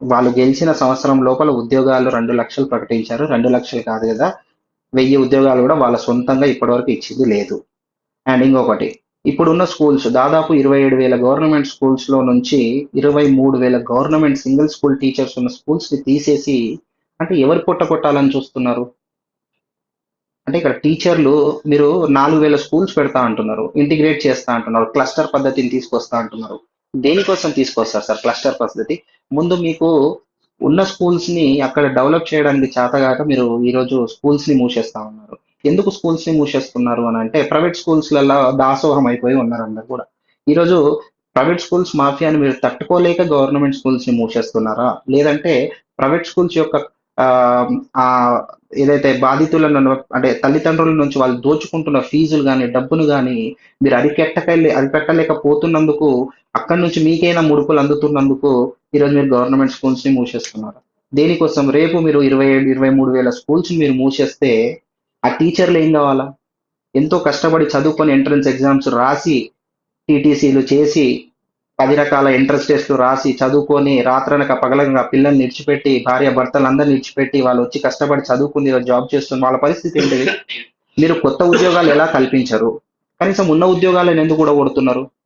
వాళ్ళు గెలిచిన సంవత్సరం లోపల ఉద్యోగాలు 2,00,000 ప్రకటించారు. 2,00,000 కాదు కదా! 1000 ఉద్యోగాలు కూడా వాళ్ళ సొంతంగా ఇప్పటివరకు ఇచ్చింది లేదు. అండ్ ఇంకొకటి, ఇప్పుడున్న స్కూల్స్ దాదాపు 27,000 గవర్నమెంట్ స్కూల్స్‌లో నుంచి 23,000 గవర్నమెంట్ సింగిల్ స్కూల్ టీచర్స్ ఉన్న స్కూల్స్‌ని తీసేసి అంటే ఎవరు పొట్ట కొట్టాలని చూస్తున్నారు? అంటే ఇక్కడ టీచర్లు మీరు 4,000 స్కూల్స్ పెడతా అంటున్నారు. ఇంటిగ్రేట్ చేస్తా అంటున్నారు. క్లస్టర్ పద్ధతిని తీసుకొస్తా అంటున్నారు. దేనికోసం తీసుకొస్తారు సార్ క్లస్టర్ పద్ధతి? ముందు మీకు ఉన్న స్కూల్స్‌ని అక్కడ డెవలప్ చేయడానికి చేతగాక మీరు ఈరోజు స్కూల్స్‌ని మూసేస్తా ఉన్నారు. ఎందుకు స్కూల్స్‌ని మూసేస్తున్నారు అనంటే ప్రైవేట్ స్కూల్స్‌లల్ల దాసోహం అయిపోయి ఉన్నారు అందరూ కూడా. ఈరోజు ప్రైవేట్ స్కూల్స్ మాఫియాని మీరు తట్టుకోలేక గవర్నమెంట్ స్కూల్స్‌ని మూసేస్తున్నారా? లేదంటే ప్రైవేట్ స్కూల్స్ యొక్క ఆహ్, ఆహ్, ఏదైతే బాధితులను అంటే తల్లిదండ్రుల నుంచి వాళ్ళు దోచుకుంటున్న ఫీజులు గాని, డబ్బును గాని మీరు అరికట్టలేకపోతున్నందుకు అక్కడి నుంచి మీకైనా ముడుపులు అందుతున్నందుకు ఈరోజు మీరు గవర్నమెంట్ స్కూల్స్‌ని మూసేస్తున్నారు. దేనికోసం? రేపు మీరు 27, 23,000 స్కూల్స్‌ని మీరు మూసేస్తే ఆ టీచర్లు ఏం గావాలా? ఎంతో కష్టపడి చదువుకొని ఎంట్రన్స్ ఎగ్జామ్స్ రాసి, టీటీసీలు చేసి 10 రకాల ఎంట్రన్స్ టెస్ట్‌లు రాసి, చదువుకొని రాత్రనక పగలనక పిల్లల్ని ఇడిచిపెట్టి, భార్యాభర్తలందరిని ఇడిచిపెట్టి, వాళ్ళొచ్చి కష్టపడి చదువుకొని ఈరోజు జాబ్ చేస్తున్న వాళ్ళ పరిస్థితి ఏంటిది? మీరు కొత్త ఉద్యోగాలు ఎలా కల్పించరు? కనీసం ఉన్న ఉద్యోగాలను ఎందుకు ఊడగొడుతున్నారు?